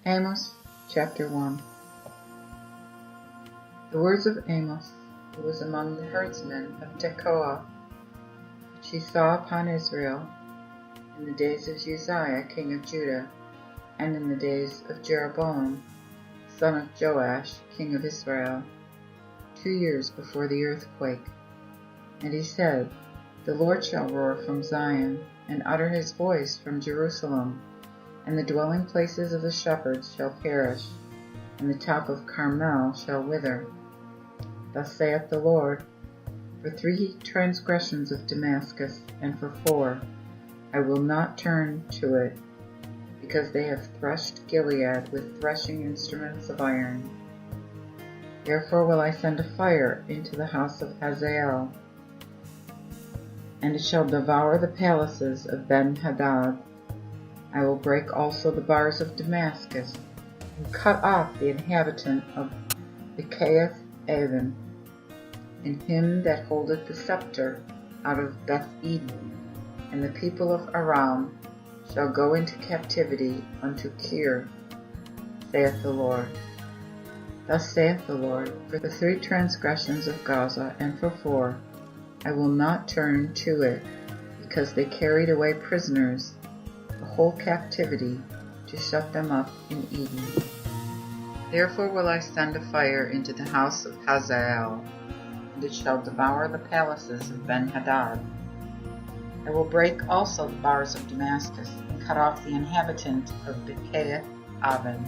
Amos chapter 1. The words of Amos, who was among the herdsmen of Tekoa, which he saw upon Israel in the days of Uzziah king of Judah, and in the days of Jeroboam son of Joash king of Israel, 2 years before the earthquake. And he said, The Lord shall roar from Zion, and utter his voice from Jerusalem, and the dwelling places of the shepherds shall perish, and the top of Carmel shall wither. Thus saith the Lord, For 3 transgressions of Damascus, and for 4, I will not turn to it, because they have threshed Gilead with threshing instruments of iron. Therefore will I send a fire into the house of Hazael, and it shall devour the palaces of Ben-Hadad. I will break also the bars of Damascus, and cut off the inhabitant of Beth-aven, and him that holdeth the scepter out of Beth-eden. And the people of Aram shall go into captivity unto Kir, saith the Lord. Thus saith the Lord, For the 3 transgressions of Gaza, and for 4, I will not turn to it, because they carried away prisoners the whole captivity, to shut them up in Eden. Therefore will I send a fire into the house of Hazael, and it shall devour the palaces of Ben-Hadad. I will break also the bars of Damascus, and cut off the inhabitant of Beth-aven,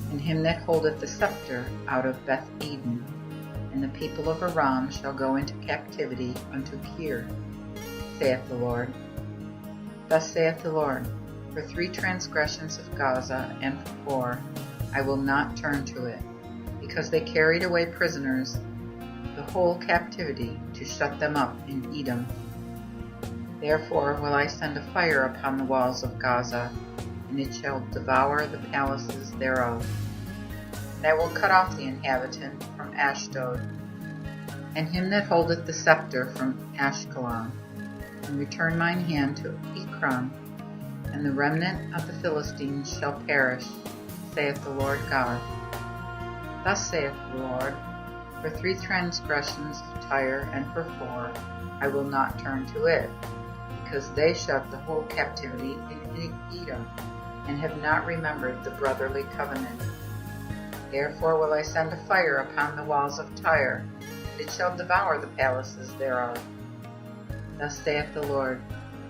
and him that holdeth the scepter out of Beth-eden. And the people of Aram shall go into captivity unto Kir, saith the Lord. Thus saith the Lord, For 3 transgressions of Gaza, and for 4, I will not turn to it, because they carried away prisoners the whole captivity, to shut them up in Edom. Therefore will I send a fire upon the walls of Gaza, and it shall devour the palaces thereof. And I will cut off the inhabitant from Ashdod, and him that holdeth the scepter from Ashkelon, and return mine hand to Ekron, and the remnant of the Philistines shall perish, saith the Lord God. Thus saith the Lord, For 3 transgressions of Tyre, and for 4, I will not turn to it, because they shut the whole captivity in Edom, and have not remembered the brotherly covenant. Therefore will I send a fire upon the walls of Tyre, and it shall devour the palaces thereof. Thus saith the Lord,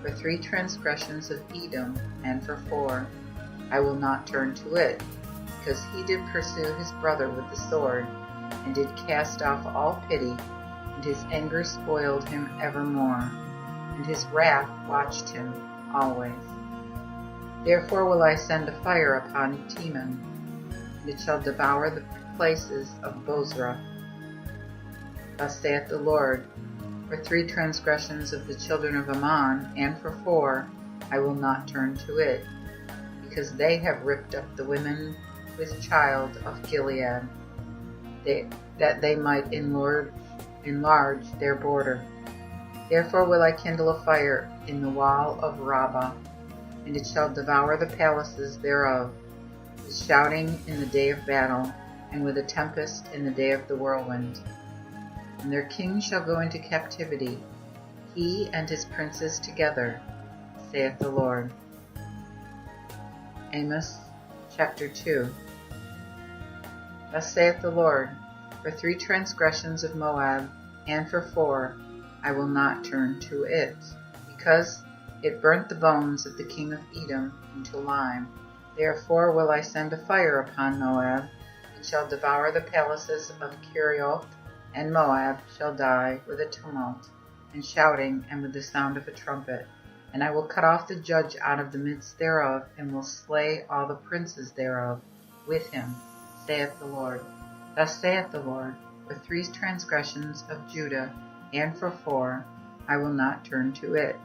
For 3 transgressions of Edom, and for 4, I will not turn to it, because he did pursue his brother with the sword, and did cast off all pity, and his anger spoiled him evermore, and his wrath watched him always. Therefore will I send a fire upon Teman, and it shall devour the places of Bozrah. Thus saith the Lord, For 3 transgressions of the children of Ammon, and for 4, I will not turn to it, because they have ripped up the women with child of Gilead, that they might enlarge their border. Therefore will I kindle a fire in the wall of Rabbah, and it shall devour the palaces thereof, with shouting in the day of battle, and with a tempest in the day of the whirlwind. And their king shall go into captivity, he and his princes together, saith the Lord. Amos chapter 2. Thus saith the Lord, For 3 transgressions of Moab, and for 4, I will not turn to it, because it burnt the bones of the king of Edom into lime. Therefore will I send a fire upon Moab, it shall devour the palaces of Kerioth, and Moab shall die with a tumult, and shouting, and with the sound of a trumpet. And I will cut off the judge out of the midst thereof, and will slay all the princes thereof with him, saith the Lord. Thus saith the Lord, For 3 transgressions of Judah, and for 4, I will not turn to it,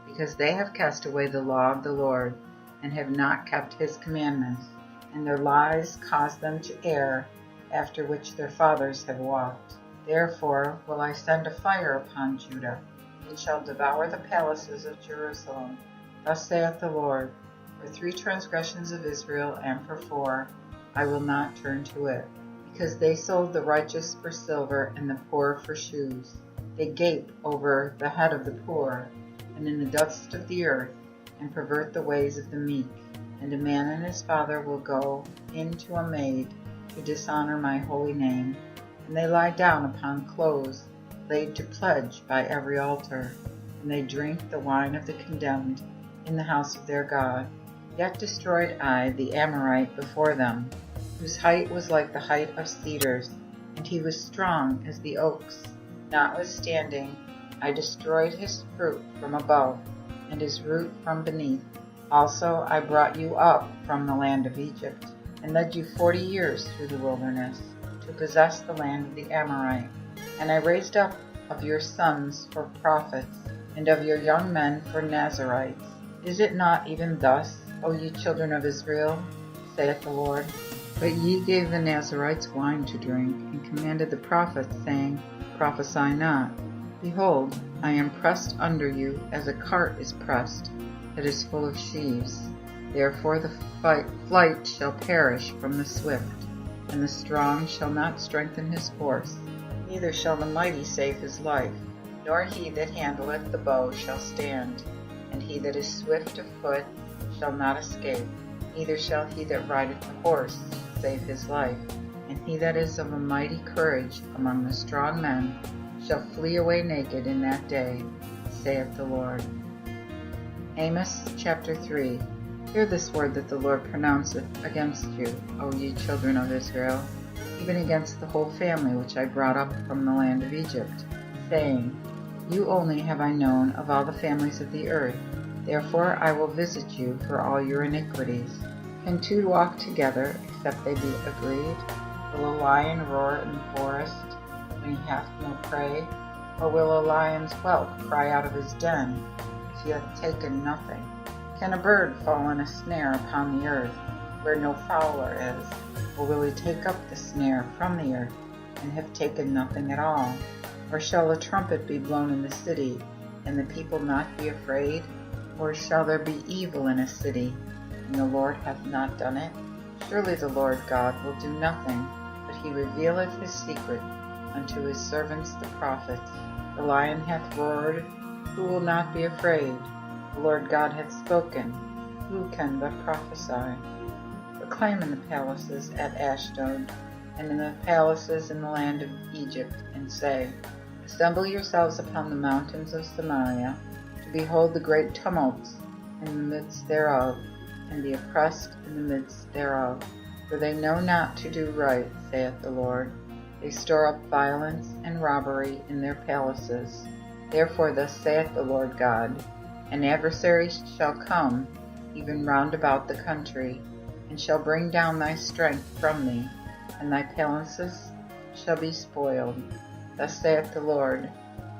because they have cast away the law of the Lord, and have not kept his commandments, and their lies caused them to err, after which their fathers have walked. Therefore will I send a fire upon Judah, it shall devour the palaces of Jerusalem. Thus saith the Lord, For 3 transgressions of Israel, and for 4, I will not turn to it, because they sold the righteous for silver and the poor for shoes. They gape over the head of the poor, and in the dust of the earth, and pervert the ways of the meek. And a man and his father will go in to a maid to dishonor my holy name. And they lie down upon clothes laid to pledge by every altar, and they drink the wine of the condemned in the house of their God. Yet destroyed I the Amorite before them, whose height was like the height of cedars, and he was strong as the oaks. Notwithstanding, I destroyed his fruit from above, and his root from beneath. Also I brought you up from the land of Egypt, and led you 40 years through the wilderness, to possess the land of the Amorite. And I raised up of your sons for prophets, and of your young men for Nazarites. Is it not even thus, O ye children of Israel, saith the Lord? But ye gave the Nazarites wine to drink, and commanded the prophets, saying, Prophesy not. Behold, I am pressed under you as a cart is pressed, that is full of sheaves. Therefore the flight shall perish from the swift, and the strong shall not strengthen his horse, neither shall the mighty save his life, nor he that handleth the bow shall stand, and he that is swift of foot shall not escape, neither shall he that rideth the horse save his life. And he that is of a mighty courage among the strong men shall flee away naked in that day, saith the Lord. Amos chapter 3. Hear this word that the Lord pronounceth against you, O ye children of Israel, even against the whole family which I brought up from the land of Egypt, saying, You only have I known of all the families of the earth, therefore I will visit you for all your iniquities. Can 2 walk together, except they be agreed? Will a lion roar in the forest, when he hath no prey? Or will a lion's whelp cry out of his den, if he hath taken nothing? Can a bird fall in a snare upon the earth, where no fowler is? Or will he take up the snare from the earth, and have taken nothing at all? Or shall a trumpet be blown in the city, and the people not be afraid? Or shall there be evil in a city, and the Lord hath not done it? Surely the Lord God will do nothing, but he revealeth his secret unto his servants the prophets. The lion hath roared, who will not be afraid? The Lord God hath spoken, who can but prophesy? Proclaim in the palaces at Ashdod, and in the palaces in the land of Egypt, and say, Assemble yourselves upon the mountains of Samaria, to behold the great tumults in the midst thereof, and the oppressed in the midst thereof. For they know not to do right, saith the Lord. They store up violence and robbery in their palaces. Therefore thus saith the Lord God, An adversary shall come, even round about the country, and shall bring down thy strength from thee, and thy palaces shall be spoiled. Thus saith the Lord,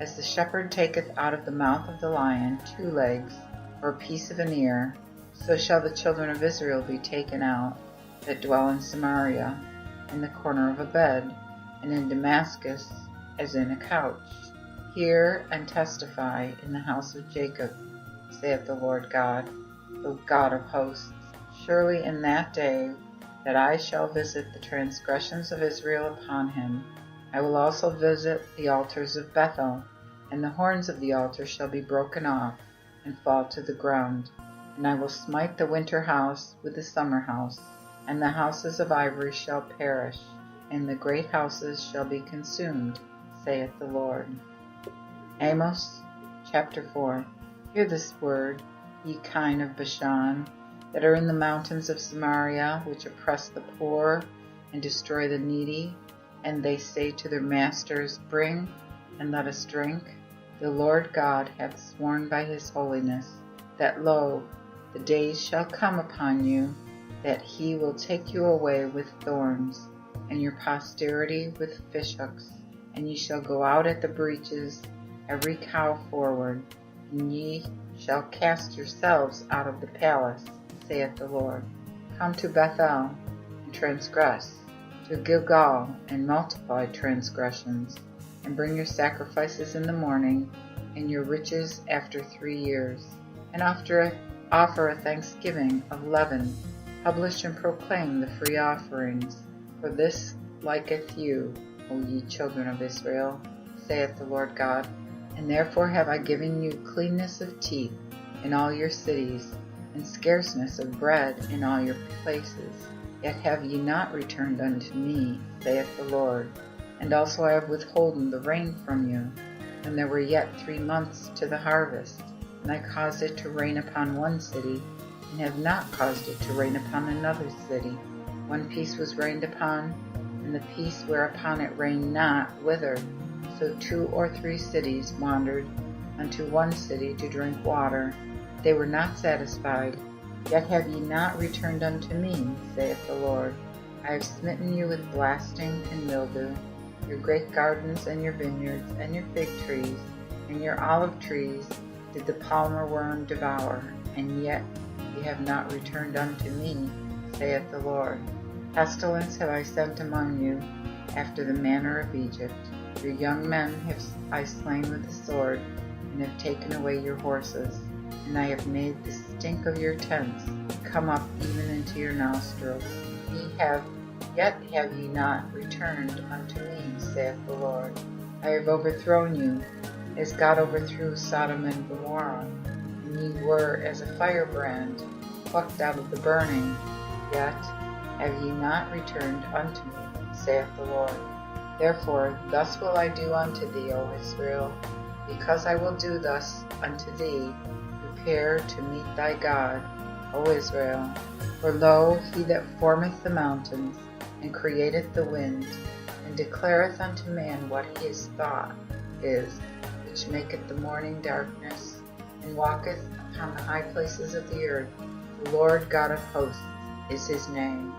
As the shepherd taketh out of the mouth of the lion 2 legs, or a piece of an ear, so shall the children of Israel be taken out, that dwell in Samaria, in the corner of a bed, and in Damascus, as in a couch. Hear and testify in the house of Jacob, saith the Lord God, the God of hosts. Surely in that day that I shall visit the transgressions of Israel upon him, I will also visit the altars of Bethel, and the horns of the altar shall be broken off, and fall to the ground. And I will smite the winter house with the summer house, and the houses of ivory shall perish, and the great houses shall be consumed, saith the Lord. Amos chapter 4. Hear this word, ye kine of Bashan, that are in the mountains of Samaria, which oppress the poor and destroy the needy, and they say to their masters, Bring, and let us drink. The Lord God hath sworn by his holiness, that lo, the days shall come upon you, that he will take you away with thorns, and your posterity with fishhooks, and ye shall go out at the breaches, every cow forward, and ye shall cast yourselves out of the palace, saith the Lord. Come to Bethel, and transgress, to Gilgal, and multiply transgressions, and bring your sacrifices in the morning, and your riches after 3 years. And after Offer a thanksgiving of leaven, publish and proclaim the free offerings. For this liketh you, O ye children of Israel, saith the Lord God. And therefore have I given you cleanness of teeth in all your cities, and scarceness of bread in all your places. Yet have ye not returned unto me, saith the Lord. And also I have withholden the rain from you, when there were yet 3 months to the harvest. And I caused it to rain upon one city, and have not caused it to rain upon another city. One piece was rained upon, and the piece whereupon it rained not withered. So 2 or 3 cities wandered unto one city to drink water. They were not satisfied. Yet have ye not returned unto me, saith the Lord. I have smitten you with blasting and mildew, your grape gardens and your vineyards and your fig trees and your olive trees did the palmer worm devour, and yet ye have not returned unto me, saith the Lord. Pestilence have I sent among you, after the manner of Egypt. Your young men have I slain with the sword, and have taken away your horses. And I have made the stink of your tents come up even into your nostrils. Yet have ye not returned unto me, saith the Lord. I have overthrown you, as God overthrew Sodom and Gomorrah, and ye were as a firebrand plucked out of the burning. Yet have ye not returned unto me, saith the Lord. Therefore thus will I do unto thee, O Israel, because I will do thus unto thee. Prepare to meet thy God, O Israel. For lo, he that formeth the mountains, and createth the wind, and declareth unto man what his thought is, which maketh the morning darkness, and walketh upon the high places of the earth. The Lord God of hosts is his name.